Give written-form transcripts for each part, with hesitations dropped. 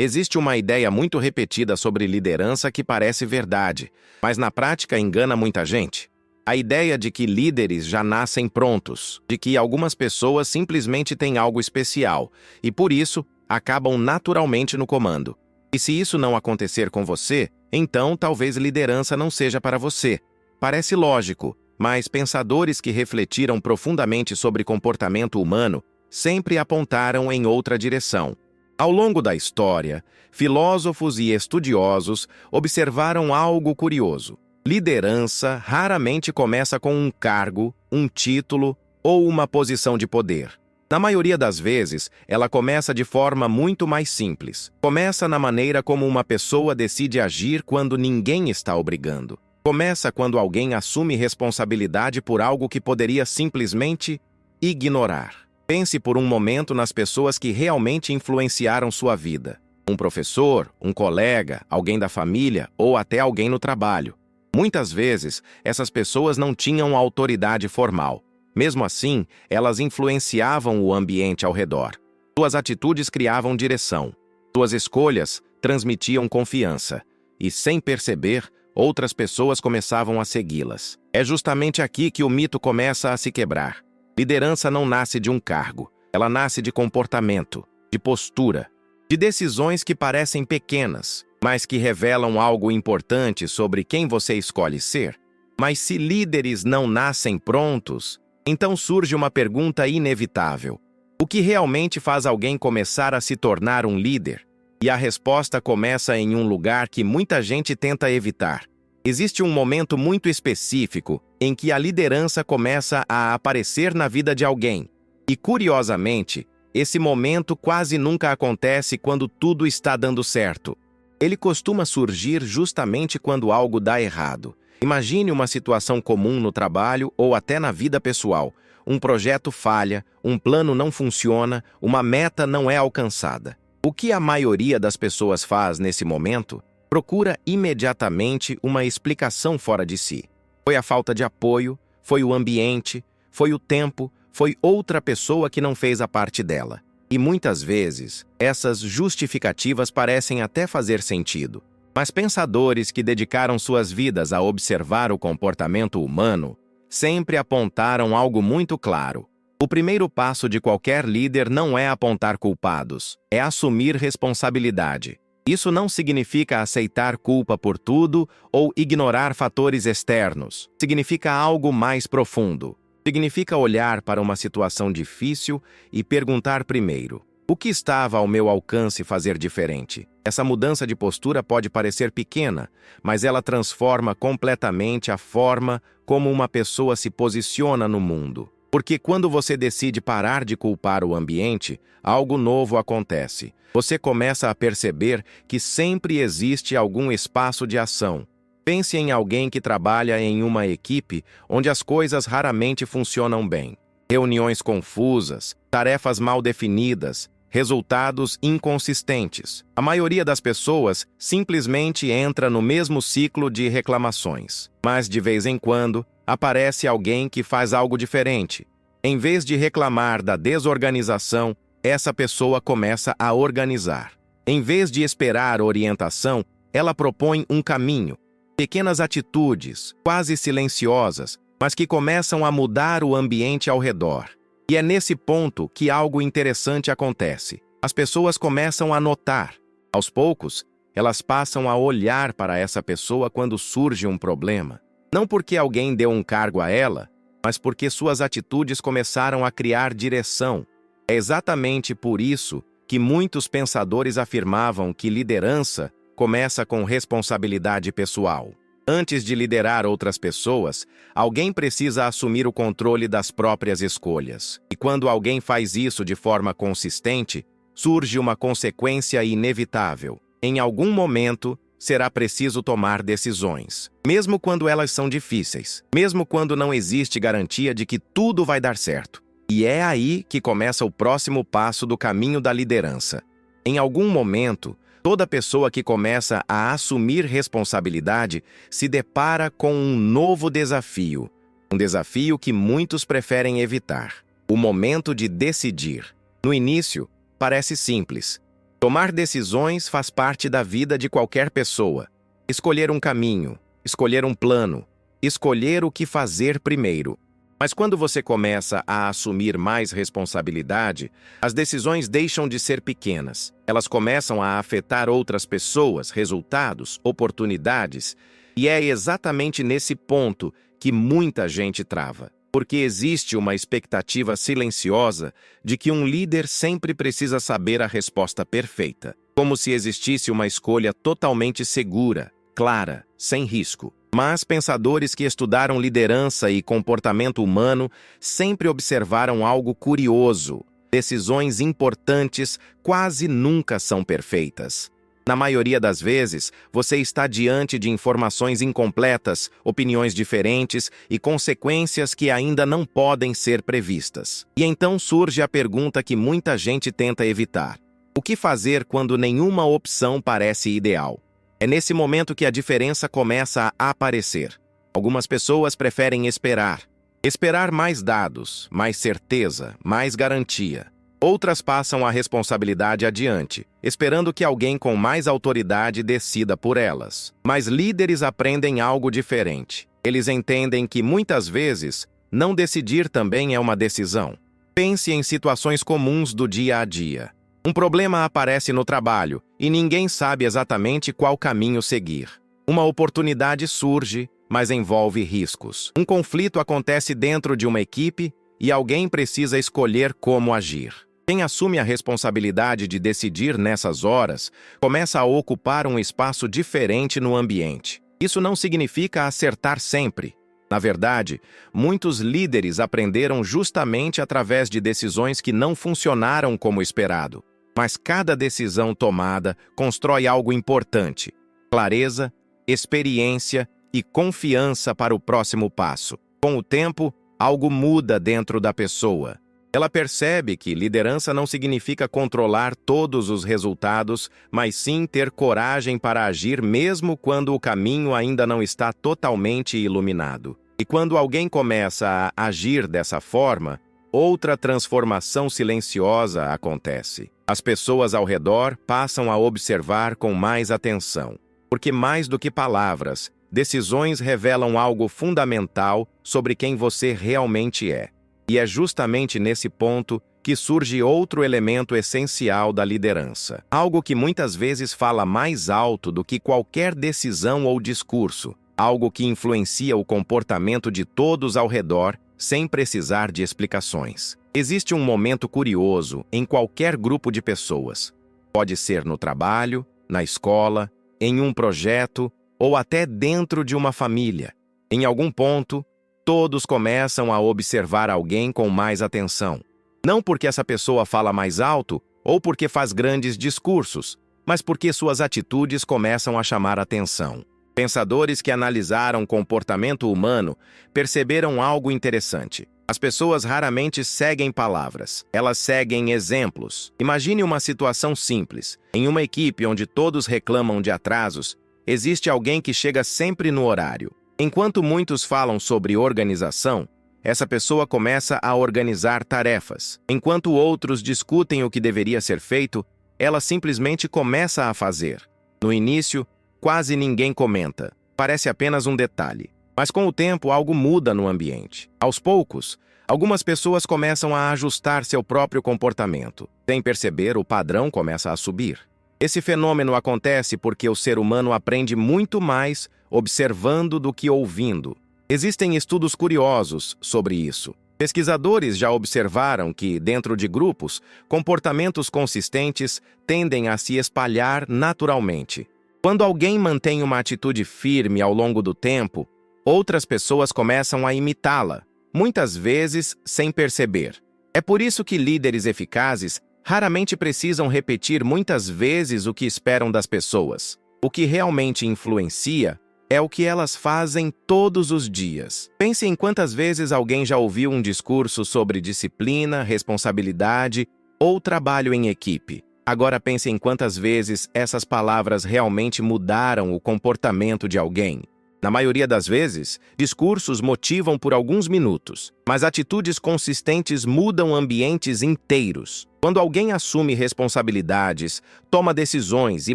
Existe uma ideia muito repetida sobre liderança que parece verdade, mas na prática engana muita gente. A ideia de que líderes já nascem prontos, de que algumas pessoas simplesmente têm algo especial e, por isso, acabam naturalmente no comando. E se isso não acontecer com você, então talvez liderança não seja para você. Parece lógico, mas pensadores que refletiram profundamente sobre comportamento humano sempre apontaram em outra direção. Ao longo da história, filósofos e estudiosos observaram algo curioso. Liderança raramente começa com um cargo, um título ou uma posição de poder. Na maioria das vezes, ela começa de forma muito mais simples. Começa na maneira como uma pessoa decide agir quando ninguém está obrigando. Começa quando alguém assume responsabilidade por algo que poderia simplesmente ignorar. Pense por um momento nas pessoas que realmente influenciaram sua vida. Um professor, um colega, alguém da família ou até alguém no trabalho. Muitas vezes, essas pessoas não tinham autoridade formal. Mesmo assim, elas influenciavam o ambiente ao redor. Suas atitudes criavam direção. Suas escolhas transmitiam confiança. E, sem perceber, outras pessoas começavam a segui-las. É justamente aqui que o mito começa a se quebrar. Liderança não nasce de um cargo. Ela nasce de comportamento, de postura, de decisões que parecem pequenas, mas que revelam algo importante sobre quem você escolhe ser. Mas se líderes não nascem prontos, então surge uma pergunta inevitável. O que realmente faz alguém começar a se tornar um líder? E a resposta começa em um lugar que muita gente tenta evitar. Existe um momento muito específico em que a liderança começa a aparecer na vida de alguém. E, curiosamente, esse momento quase nunca acontece quando tudo está dando certo. Ele costuma surgir justamente quando algo dá errado. Imagine uma situação comum no trabalho ou até na vida pessoal. Um projeto falha, um plano não funciona, uma meta não é alcançada. O que a maioria das pessoas faz nesse momento? Procura imediatamente uma explicação fora de si. Foi a falta de apoio, foi o ambiente, foi o tempo, foi outra pessoa que não fez a parte dela. E muitas vezes, essas justificativas parecem até fazer sentido. Mas pensadores que dedicaram suas vidas a observar o comportamento humano sempre apontaram algo muito claro. O primeiro passo de qualquer líder não é apontar culpados, é assumir responsabilidade. Isso não significa aceitar culpa por tudo ou ignorar fatores externos. Significa algo mais profundo. Significa olhar para uma situação difícil e perguntar primeiro: o que estava ao meu alcance fazer diferente? Essa mudança de postura pode parecer pequena, mas ela transforma completamente a forma como uma pessoa se posiciona no mundo. Porque quando você decide parar de culpar o ambiente, algo novo acontece. Você começa a perceber que sempre existe algum espaço de ação. Pense em alguém que trabalha em uma equipe onde as coisas raramente funcionam bem. Reuniões confusas, tarefas mal definidas, resultados inconsistentes. A maioria das pessoas simplesmente entra no mesmo ciclo de reclamações. Mas, de vez em quando, aparece alguém que faz algo diferente. Em vez de reclamar da desorganização, essa pessoa começa a organizar. Em vez de esperar orientação, ela propõe um caminho. Pequenas atitudes, quase silenciosas, mas que começam a mudar o ambiente ao redor. E é nesse ponto que algo interessante acontece. As pessoas começam a notar. Aos poucos, elas passam a olhar para essa pessoa quando surge um problema. Não porque alguém deu um cargo a ela, mas porque suas atitudes começaram a criar direção. É exatamente por isso que muitos pensadores afirmavam que liderança começa com responsabilidade pessoal. Antes de liderar outras pessoas, alguém precisa assumir o controle das próprias escolhas. E quando alguém faz isso de forma consistente, surge uma consequência inevitável. Em algum momento, será preciso tomar decisões, mesmo quando elas são difíceis, mesmo quando não existe garantia de que tudo vai dar certo. E é aí que começa o próximo passo do caminho da liderança. Em algum momento, toda pessoa que começa a assumir responsabilidade se depara com um novo desafio. Um desafio que muitos preferem evitar. O momento de decidir. No início, parece simples. Tomar decisões faz parte da vida de qualquer pessoa. Escolher um caminho, escolher um plano, escolher o que fazer primeiro. Mas quando você começa a assumir mais responsabilidade, as decisões deixam de ser pequenas. Elas começam a afetar outras pessoas, resultados, oportunidades. E é exatamente nesse ponto que muita gente trava. Porque existe uma expectativa silenciosa de que um líder sempre precisa saber a resposta perfeita, como se existisse uma escolha totalmente segura, clara, sem risco. Mas pensadores que estudaram liderança e comportamento humano sempre observaram algo curioso. Decisões importantes quase nunca são perfeitas. Na maioria das vezes, você está diante de informações incompletas, opiniões diferentes e consequências que ainda não podem ser previstas. E então surge a pergunta que muita gente tenta evitar: o que fazer quando nenhuma opção parece ideal? É nesse momento que a diferença começa a aparecer. Algumas pessoas preferem esperar. Esperar mais dados, mais certeza, mais garantia. Outras passam a responsabilidade adiante, esperando que alguém com mais autoridade decida por elas. Mas líderes aprendem algo diferente. Eles entendem que, muitas vezes, não decidir também é uma decisão. Pense em situações comuns do dia a dia. Um problema aparece no trabalho e ninguém sabe exatamente qual caminho seguir. Uma oportunidade surge, mas envolve riscos. Um conflito acontece dentro de uma equipe e alguém precisa escolher como agir. Quem assume a responsabilidade de decidir nessas horas começa a ocupar um espaço diferente no ambiente. Isso não significa acertar sempre. Na verdade, muitos líderes aprenderam justamente através de decisões que não funcionaram como esperado. Mas cada decisão tomada constrói algo importante: clareza, experiência e confiança para o próximo passo. Com o tempo, algo muda dentro da pessoa. Ela percebe que liderança não significa controlar todos os resultados, mas sim ter coragem para agir mesmo quando o caminho ainda não está totalmente iluminado. E quando alguém começa a agir dessa forma, outra transformação silenciosa acontece. As pessoas ao redor passam a observar com mais atenção. Porque mais do que palavras, decisões revelam algo fundamental sobre quem você realmente é. E é justamente nesse ponto que surge outro elemento essencial da liderança. Algo que muitas vezes fala mais alto do que qualquer decisão ou discurso. Algo que influencia o comportamento de todos ao redor, sem precisar de explicações. Existe um momento curioso em qualquer grupo de pessoas. Pode ser no trabalho, na escola, em um projeto ou até dentro de uma família. Em algum ponto, todos começam a observar alguém com mais atenção. Não porque essa pessoa fala mais alto ou porque faz grandes discursos, mas porque suas atitudes começam a chamar atenção. Pensadores que analisaram o comportamento humano perceberam algo interessante. As pessoas raramente seguem palavras, elas seguem exemplos. Imagine uma situação simples. Em uma equipe onde todos reclamam de atrasos, existe alguém que chega sempre no horário. Enquanto muitos falam sobre organização, essa pessoa começa a organizar tarefas. Enquanto outros discutem o que deveria ser feito, ela simplesmente começa a fazer. No início, quase ninguém comenta. Parece apenas um detalhe. Mas com o tempo, algo muda no ambiente. Aos poucos, algumas pessoas começam a ajustar seu próprio comportamento. Sem perceber, o padrão começa a subir. Esse fenômeno acontece porque o ser humano aprende muito mais observando do que ouvindo. Existem estudos curiosos sobre isso. Pesquisadores já observaram que, dentro de grupos, comportamentos consistentes tendem a se espalhar naturalmente. Quando alguém mantém uma atitude firme ao longo do tempo, outras pessoas começam a imitá-la, muitas vezes sem perceber. É por isso que líderes eficazes raramente precisam repetir muitas vezes o que esperam das pessoas. O que realmente influencia é o que elas fazem todos os dias. Pense em quantas vezes alguém já ouviu um discurso sobre disciplina, responsabilidade ou trabalho em equipe. Agora pense em quantas vezes essas palavras realmente mudaram o comportamento de alguém. Na maioria das vezes, discursos motivam por alguns minutos, mas atitudes consistentes mudam ambientes inteiros. Quando alguém assume responsabilidades, toma decisões e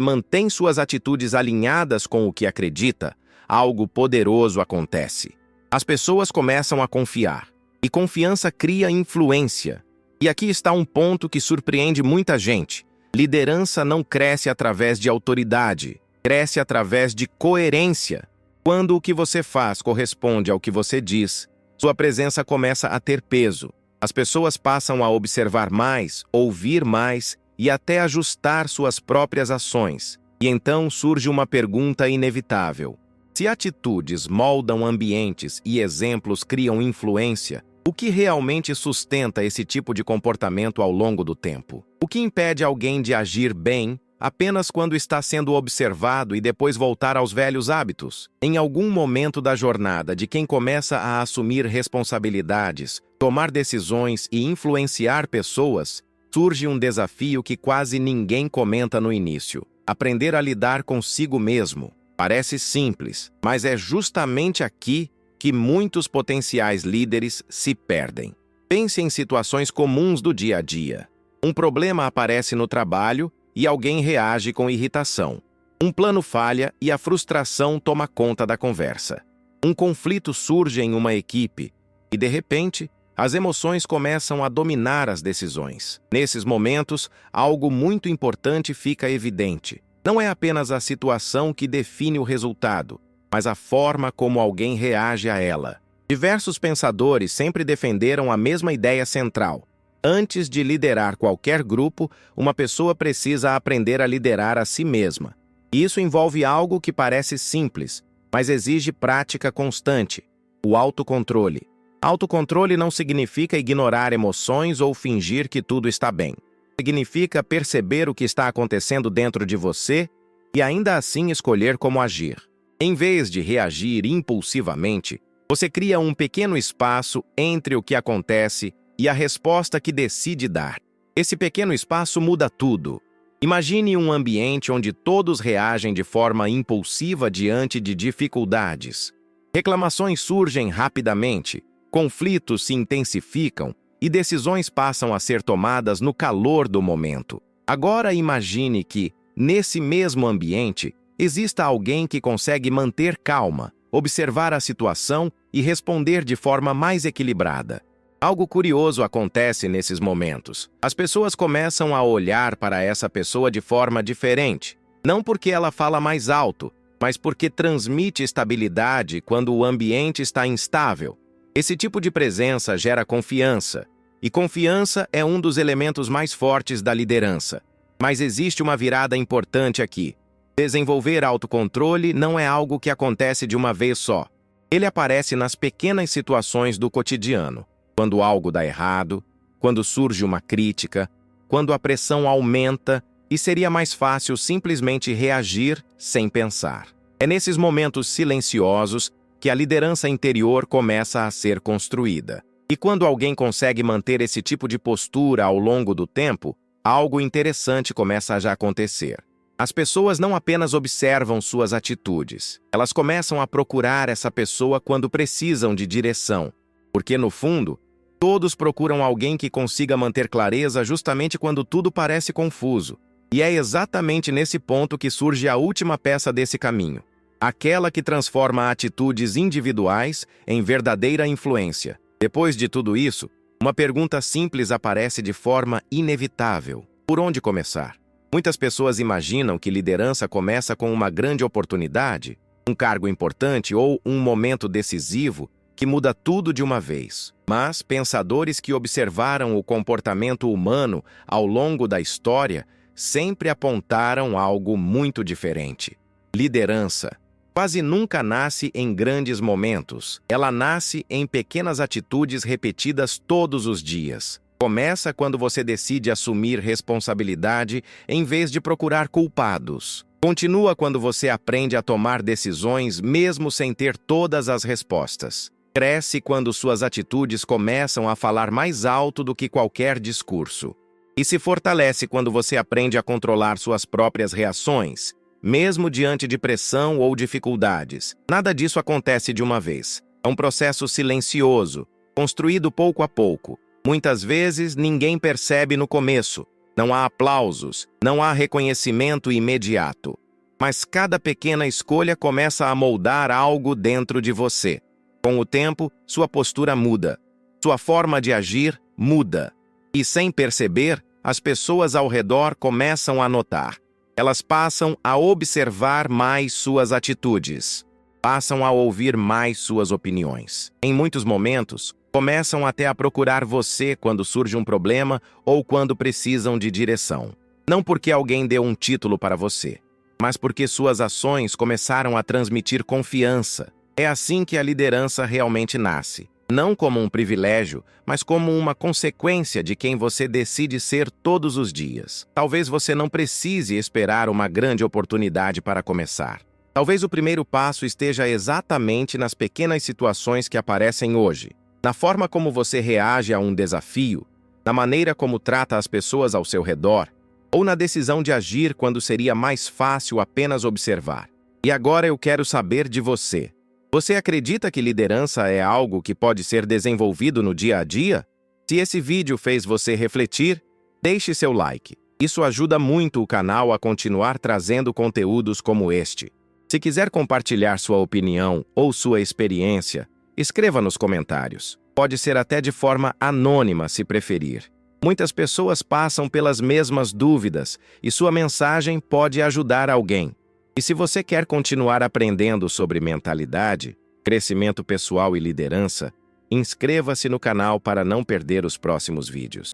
mantém suas atitudes alinhadas com o que acredita, algo poderoso acontece. As pessoas começam a confiar, e confiança cria influência. E aqui está um ponto que surpreende muita gente. Liderança não cresce através de autoridade, cresce através de coerência. Quando o que você faz corresponde ao que você diz, sua presença começa a ter peso. As pessoas passam a observar mais, ouvir mais e até ajustar suas próprias ações. E então surge uma pergunta inevitável. Se atitudes moldam ambientes e exemplos criam influência, o que realmente sustenta esse tipo de comportamento ao longo do tempo? O que impede alguém de agir bem apenas quando está sendo observado e depois voltar aos velhos hábitos? Em algum momento da jornada de quem começa a assumir responsabilidades, tomar decisões e influenciar pessoas, surge um desafio que quase ninguém comenta no início: aprender a lidar consigo mesmo. Parece simples, mas é justamente aqui que muitos potenciais líderes se perdem. Pense em situações comuns do dia a dia. Um problema aparece no trabalho e alguém reage com irritação. Um plano falha e a frustração toma conta da conversa. Um conflito surge em uma equipe e, de repente, as emoções começam a dominar as decisões. Nesses momentos, algo muito importante fica evidente. Não é apenas a situação que define o resultado, mas a forma como alguém reage a ela. Diversos pensadores sempre defenderam a mesma ideia central. Antes de liderar qualquer grupo, uma pessoa precisa aprender a liderar a si mesma. E isso envolve algo que parece simples, mas exige prática constante: o autocontrole. Autocontrole não significa ignorar emoções ou fingir que tudo está bem. Significa perceber o que está acontecendo dentro de você e ainda assim escolher como agir. Em vez de reagir impulsivamente, você cria um pequeno espaço entre o que acontece e a resposta que decide dar. Esse pequeno espaço muda tudo. Imagine um ambiente onde todos reagem de forma impulsiva diante de dificuldades. Reclamações surgem rapidamente, conflitos se intensificam e decisões passam a ser tomadas no calor do momento. Agora imagine que, nesse mesmo ambiente, exista alguém que consegue manter calma, observar a situação e responder de forma mais equilibrada. Algo curioso acontece nesses momentos. As pessoas começam a olhar para essa pessoa de forma diferente. Não porque ela fala mais alto, mas porque transmite estabilidade quando o ambiente está instável. Esse tipo de presença gera confiança, e confiança é um dos elementos mais fortes da liderança. Mas existe uma virada importante aqui. Desenvolver autocontrole não é algo que acontece de uma vez só. Ele aparece nas pequenas situações do cotidiano. Quando algo dá errado, quando surge uma crítica, quando a pressão aumenta e seria mais fácil simplesmente reagir sem pensar. É nesses momentos silenciosos que a liderança interior começa a ser construída. E quando alguém consegue manter esse tipo de postura ao longo do tempo, algo interessante começa a já acontecer. As pessoas não apenas observam suas atitudes, elas começam a procurar essa pessoa quando precisam de direção, porque, no fundo, todos procuram alguém que consiga manter clareza justamente quando tudo parece confuso. E é exatamente nesse ponto que surge a última peça desse caminho, aquela que transforma atitudes individuais em verdadeira influência. Depois de tudo isso, uma pergunta simples aparece de forma inevitável: por onde começar? Muitas pessoas imaginam que liderança começa com uma grande oportunidade, um cargo importante ou um momento decisivo que muda tudo de uma vez. Mas pensadores que observaram o comportamento humano ao longo da história sempre apontaram algo muito diferente. Liderança quase nunca nasce em grandes momentos. Ela nasce em pequenas atitudes repetidas todos os dias. Começa quando você decide assumir responsabilidade em vez de procurar culpados. Continua quando você aprende a tomar decisões mesmo sem ter todas as respostas. Cresce quando suas atitudes começam a falar mais alto do que qualquer discurso. E se fortalece quando você aprende a controlar suas próprias reações, mesmo diante de pressão ou dificuldades. Nada disso acontece de uma vez. É um processo silencioso, construído pouco a pouco. Muitas vezes, ninguém percebe no começo. Não há aplausos, não há reconhecimento imediato. Mas cada pequena escolha começa a moldar algo dentro de você. Com o tempo, sua postura muda. Sua forma de agir muda. E sem perceber, as pessoas ao redor começam a notar. Elas passam a observar mais suas atitudes. Passam a ouvir mais suas opiniões. Em muitos momentos, começam até a procurar você quando surge um problema ou quando precisam de direção. Não porque alguém deu um título para você, mas porque suas ações começaram a transmitir confiança. É assim que a liderança realmente nasce. Não como um privilégio, mas como uma consequência de quem você decide ser todos os dias. Talvez você não precise esperar uma grande oportunidade para começar. Talvez o primeiro passo esteja exatamente nas pequenas situações que aparecem hoje, na forma como você reage a um desafio, na maneira como trata as pessoas ao seu redor, ou na decisão de agir quando seria mais fácil apenas observar. E agora eu quero saber de você. Você acredita que liderança é algo que pode ser desenvolvido no dia a dia? Se esse vídeo fez você refletir, deixe seu like. Isso ajuda muito o canal a continuar trazendo conteúdos como este. Se quiser compartilhar sua opinião ou sua experiência, escreva nos comentários. Pode ser até de forma anônima, se preferir. Muitas pessoas passam pelas mesmas dúvidas e sua mensagem pode ajudar alguém. E se você quer continuar aprendendo sobre mentalidade, crescimento pessoal e liderança, inscreva-se no canal para não perder os próximos vídeos.